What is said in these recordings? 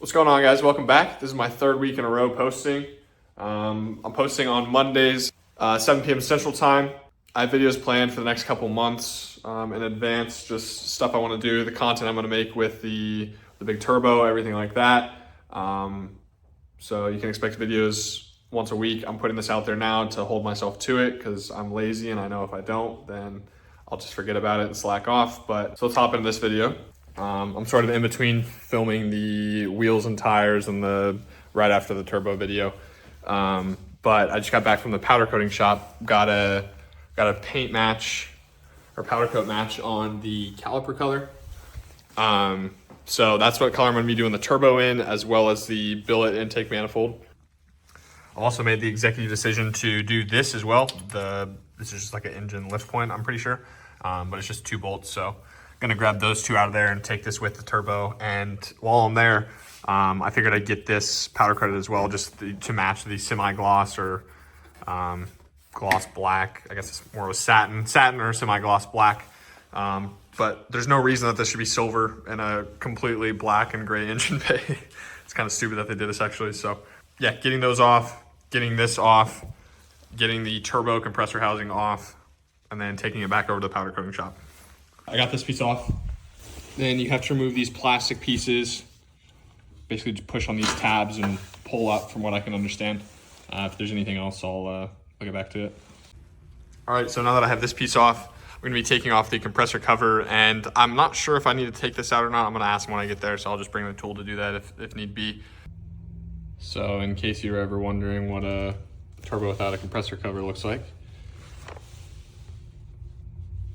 What's going on, guys? Welcome back. This is my third week in a row posting. I'm posting on Mondays, 7 p.m. Central Time. I have videos planned for the next couple months in advance, just stuff I want to do, the content I'm going to make with the big turbo, everything like that. So you can expect videos once a week. I'm putting this out there now to hold myself to it because I'm lazy and I know if I don't, then I'll just forget about it and slack off. But so let's hop into this video. I'm sort of in between filming the wheels and tires and right after the turbo video. But I just got back from the powder coating shop, got a paint match or powder coat match on the caliper color. So that's what color I'm gonna be doing the turbo in, as well as the billet intake manifold. I also made the executive decision to do this as well. This is just like an engine lift point, I'm pretty sure, but it's just 2 bolts. So gonna grab those 2 out of there and take this with the turbo. And while I'm there, I figured I'd get this powder coated as well, just to match the semi-gloss or gloss black. I guess it's more of a satin or semi-gloss black. But there's no reason that this should be silver in a completely black and gray engine bay. It's kind of stupid that they did this actually. So yeah, getting those off, getting this off, getting the turbo compressor housing off, and then taking it back over to the powder coating shop. I got this piece off. Then you have to remove these plastic pieces. Basically just push on these tabs and pull up from what I can understand. If there's anything else, I'll get back to it. All right, so now that I have this piece off, we're gonna be taking off the compressor cover, and I'm not sure if I need to take this out or not. I'm gonna ask them when I get there, so I'll just bring the tool to do that if need be. So in case you're ever wondering what a turbo without a compressor cover looks like,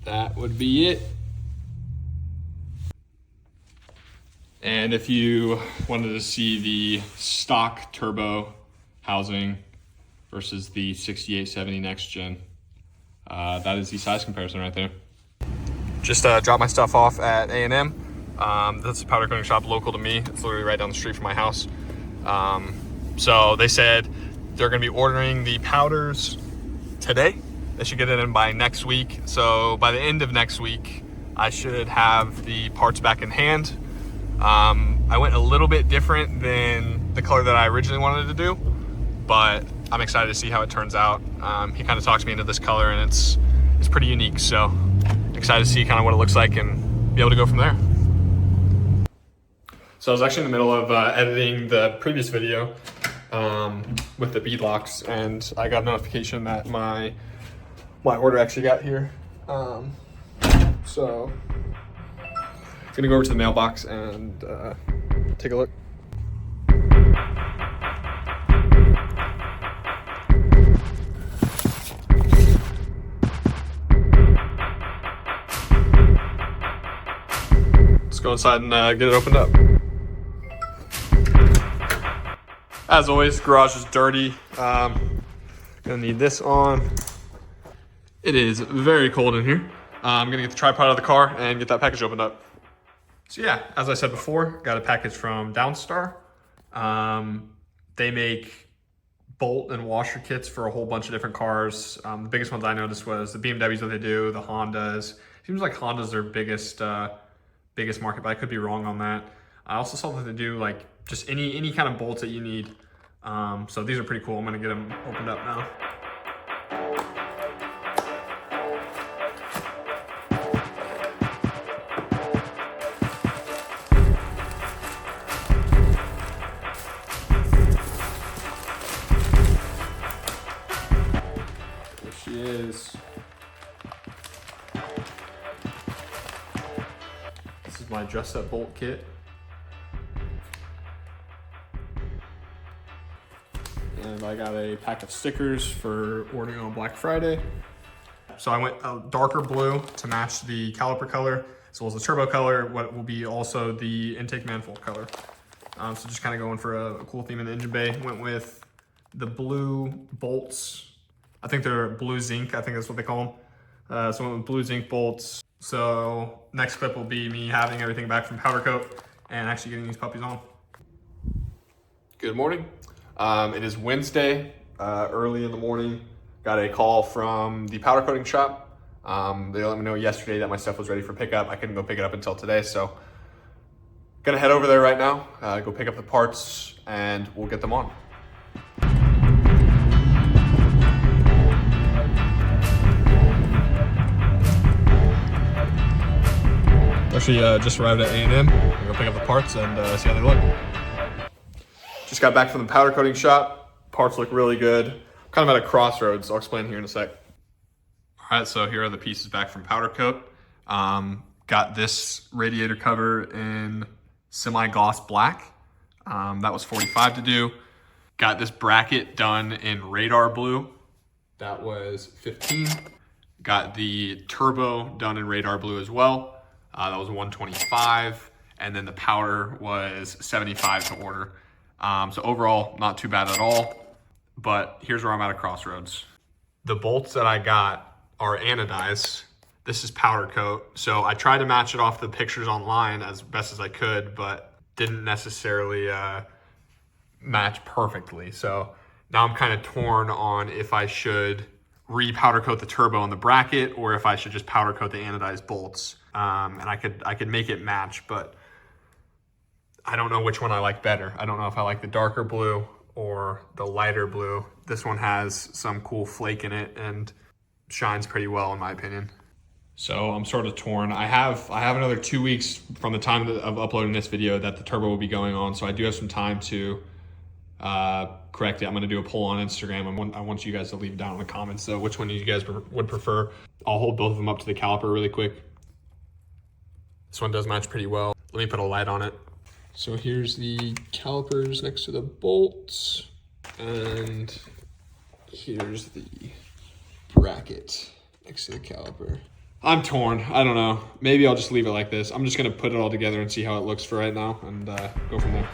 that would be it. And if you wanted to see the stock turbo housing versus the 6870 next gen, that is the size comparison right there. Just dropped my stuff off at A&M. That's a powder coating shop local to me. It's literally right down the street from my house. So they said they're gonna be ordering the powders today. They should get it in by next week. So by the end of next week, I should have the parts back in hand. I went a little bit different than the color that I originally wanted to do, but I'm excited to see how it turns out. He kind of talked me into this color, and it's pretty unique. So excited to see kind of what it looks like and be able to go from there. So I was actually in the middle of editing the previous video with the bead locks, and I got a notification that my order actually got here. So I'm gonna go over to the mailbox and take a look. Let's go inside and get it opened up. As always, garage is dirty. Gonna need this on. It is very cold in here. I'm gonna get the tripod out of the car and get that package opened up. So yeah, as I said before, got a package from Downstar. They make bolt and washer kits for a whole bunch of different cars. The biggest ones I noticed was the BMWs that they do, the Hondas. Seems like Honda's their biggest market, but I could be wrong on that. I also saw that they do like just any kind of bolts that you need. So these are pretty cool. I'm gonna get them opened up now. There she is. This is my dress-up bolt kit. And I got a pack of stickers for ordering on Black Friday. So I went a darker blue to match the caliper color, as well as the turbo color, what will be also the intake manifold color. So just kind of going for a cool theme in the engine bay. Went with the blue bolts. I think they're blue zinc, I think that's what they call them. So I went with blue zinc bolts. So next clip will be me having everything back from powder coat and actually getting these puppies on. Good morning. It is Wednesday, early in the morning. Got a call from the powder coating shop. They let me know yesterday that my stuff was ready for pickup. I couldn't go pick it up until today, so Gonna head over there right now, go pick up the parts, and we'll get them on. Actually, just arrived at A&M. I'm gonna pick up the parts and see how they look. Just got back from the powder coating shop. Parts look really good. Kind of at a crossroads. I'll explain here in a sec. All right, so here are the pieces back from powder coat. Got this radiator cover in semi-gloss black. That was $45 to do. Got this bracket done in radar blue. That was $15. Got the turbo done in radar blue as well. That was $125. And then the powder was $75 to order. So overall, not too bad at all. But here's where I'm at a crossroads. The bolts that I got are anodized. This is powder coat. So I tried to match it off the pictures online as best as I could, but didn't necessarily match perfectly. So now I'm kind of torn on if I should re-powder coat the turbo on the bracket or if I should just powder coat the anodized bolts. And I could make it match, but I don't know which one I like better. I don't know if I like the darker blue or the lighter blue. This one has some cool flake in it and shines pretty well in my opinion. So I'm sort of torn. I have another 2 weeks from the time of uploading this video that the turbo will be going on. So I do have some time to correct it. I'm gonna do a poll on Instagram. I want you guys to leave down in the comments though, which one you guys would prefer. I'll hold both of them up to the caliper really quick. This one does match pretty well. Let me put a light on it. So here's the calipers next to the bolts, and here's the bracket next to the caliper. I'm torn, I don't know. Maybe I'll just leave it like this. I'm just gonna put it all together and see how it looks for right now and go from there.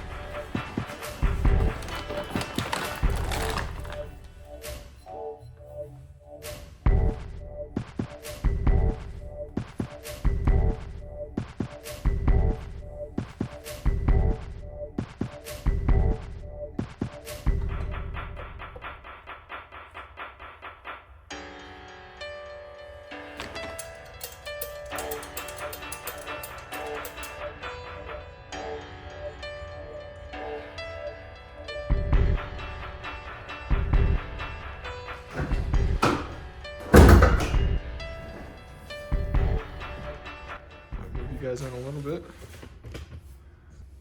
Guys in a little bit.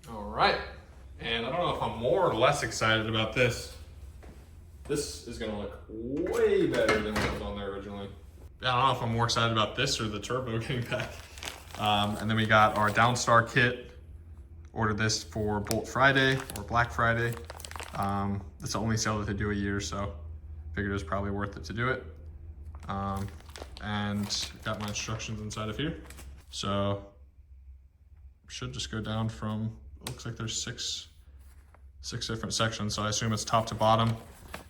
All right, and I don't know if I'm more or less excited about this. This is gonna look way better than what was on there originally. Yeah, I don't know if I'm more excited about this or the turbo getting back. And then we got our Downstar kit. Ordered this for Bolt Friday or Black Friday. It's the only sale that they do a year, so figured it was probably worth it to do it. And got my instructions inside of here. So should just go down from, it looks like there's six different sections, so I assume it's top to bottom,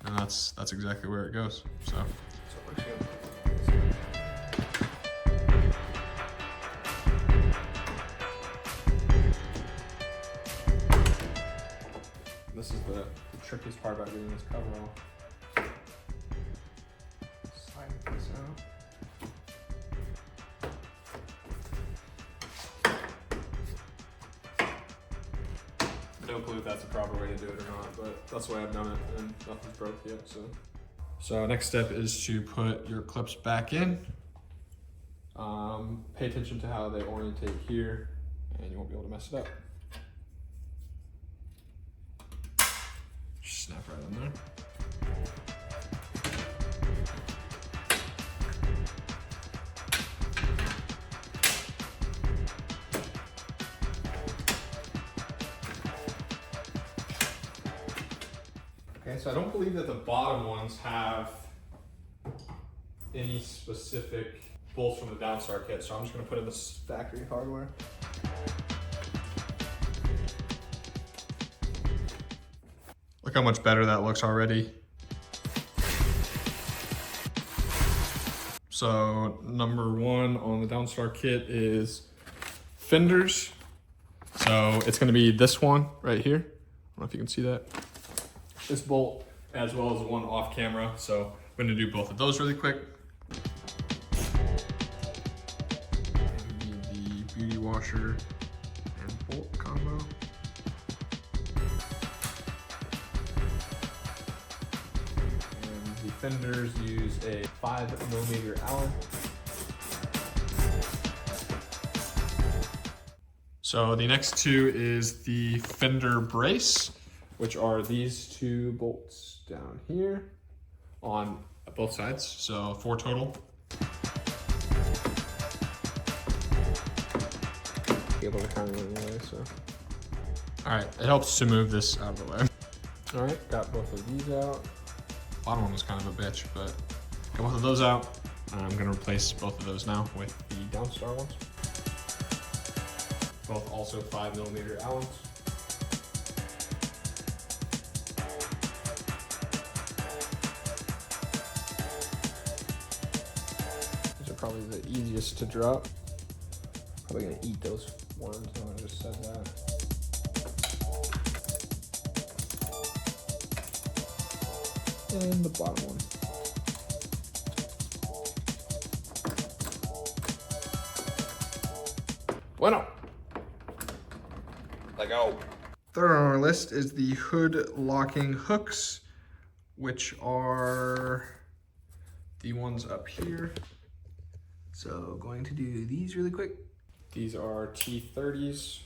and that's exactly where it goes. So this is the trickiest part about getting this cover off. Slide this out. No clue if that's the proper way to do it or not, but that's the way I've done it, and nothing's broke yet. So next step is to put your clips back in. Pay attention to how they orientate here, and you won't be able to mess it up. Just snap right in there. Okay, so I don't believe that the bottom ones have any specific bolts from the Downstar kit, so I'm just going to put in this factory hardware. Look how much better that looks already. So number one on the Downstar kit is fenders. So it's going to be this one right here. I don't know if you can see that. This bolt, as well as one off camera. So I'm going to do both of those really quick. The beauty washer and bolt combo. And the fenders use a 5mm Allen. So the next two is the fender brace, which are these two bolts down here on both sides. So 4 total. Be able to kind of anyway, so. All right, it helps to move this out of the way. All right, got both of these out. Bottom one was kind of a bitch, but got both of those out. I'm gonna replace both of those now with the Downstar ones. Both also 5mm Allens. These are probably the easiest to drop. Probably gonna eat those worms, no, I just said that. And the bottom one. Bueno. Let go. Third on our list is the hood locking hooks, which are the ones up here. So going to do these really quick. These are T30s.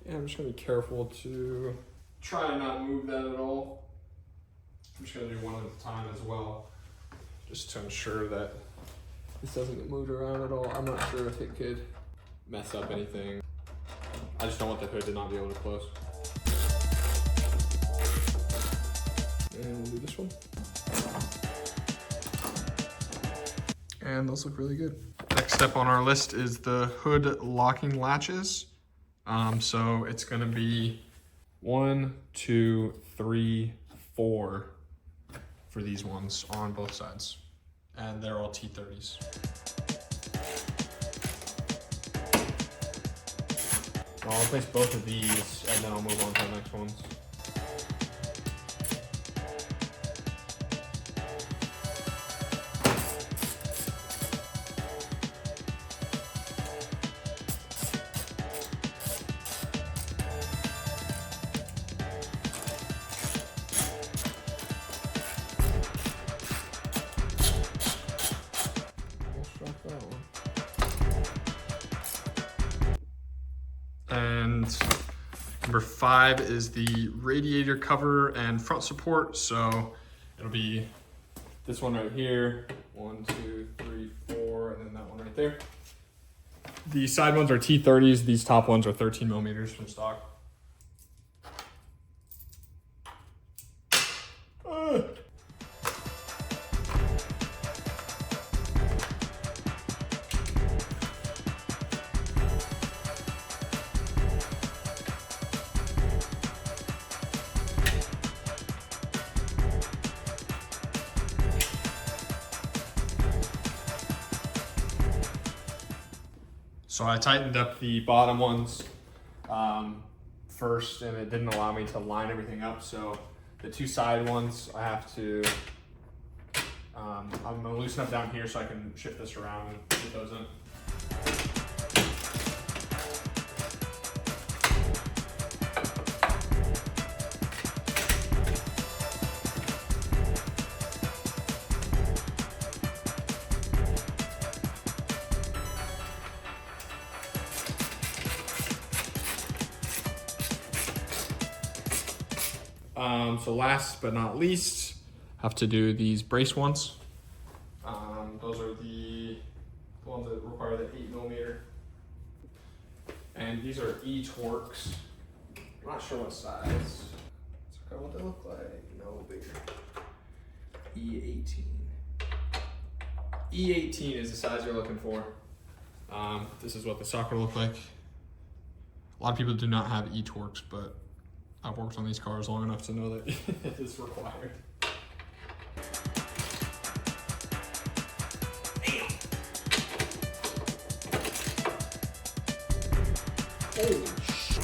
And I'm just gonna be careful to try and not move that at all. I'm just gonna do one at a time as well, just to ensure that this doesn't get moved around at all. I'm not sure if it could mess up anything. I just don't want the hood to not be able to close. And we'll do this one. And those look really good. Next step on our list is the hood locking latches. So it's gonna be 1, 2, 3, 4 for these ones on both sides. And they're all T30s. I'll replace both of these and then I'll move on to the next ones. And number 5 is the radiator cover and front support. So it'll be this one right here, 1, 2, 3, 4, and then that one right there. The side ones are T30s. These top ones are 13mm from stock. So I tightened up the bottom ones first, and it didn't allow me to line everything up. So the 2 side ones, I have to, I'm gonna loosen up down here so I can shift this around and put those in. So last but not least, have to do these brace ones. Those are the ones that require the 8mm. And these are E-Torx. I'm not sure what size. Let's look at what they look like. No, bigger. E18. E18 is the size you're looking for. This is what the socket will look like. A lot of people do not have E-Torx, but I've worked on these cars long enough to know that it is required. Holy shit.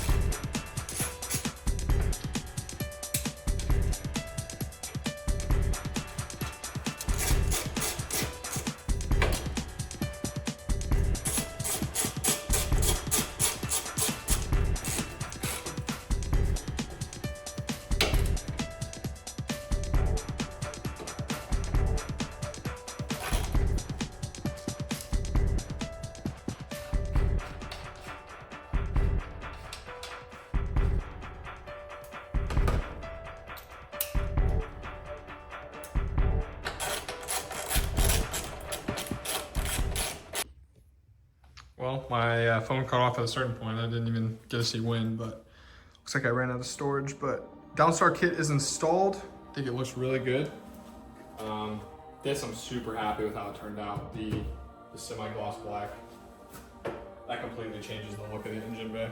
Well, my phone cut off at a certain point. I didn't even get to see when, but looks like I ran out of storage. But Downstar kit is installed. I think it looks really good. This I'm super happy with how it turned out. The semi-gloss black. That completely changes the look of the engine bay.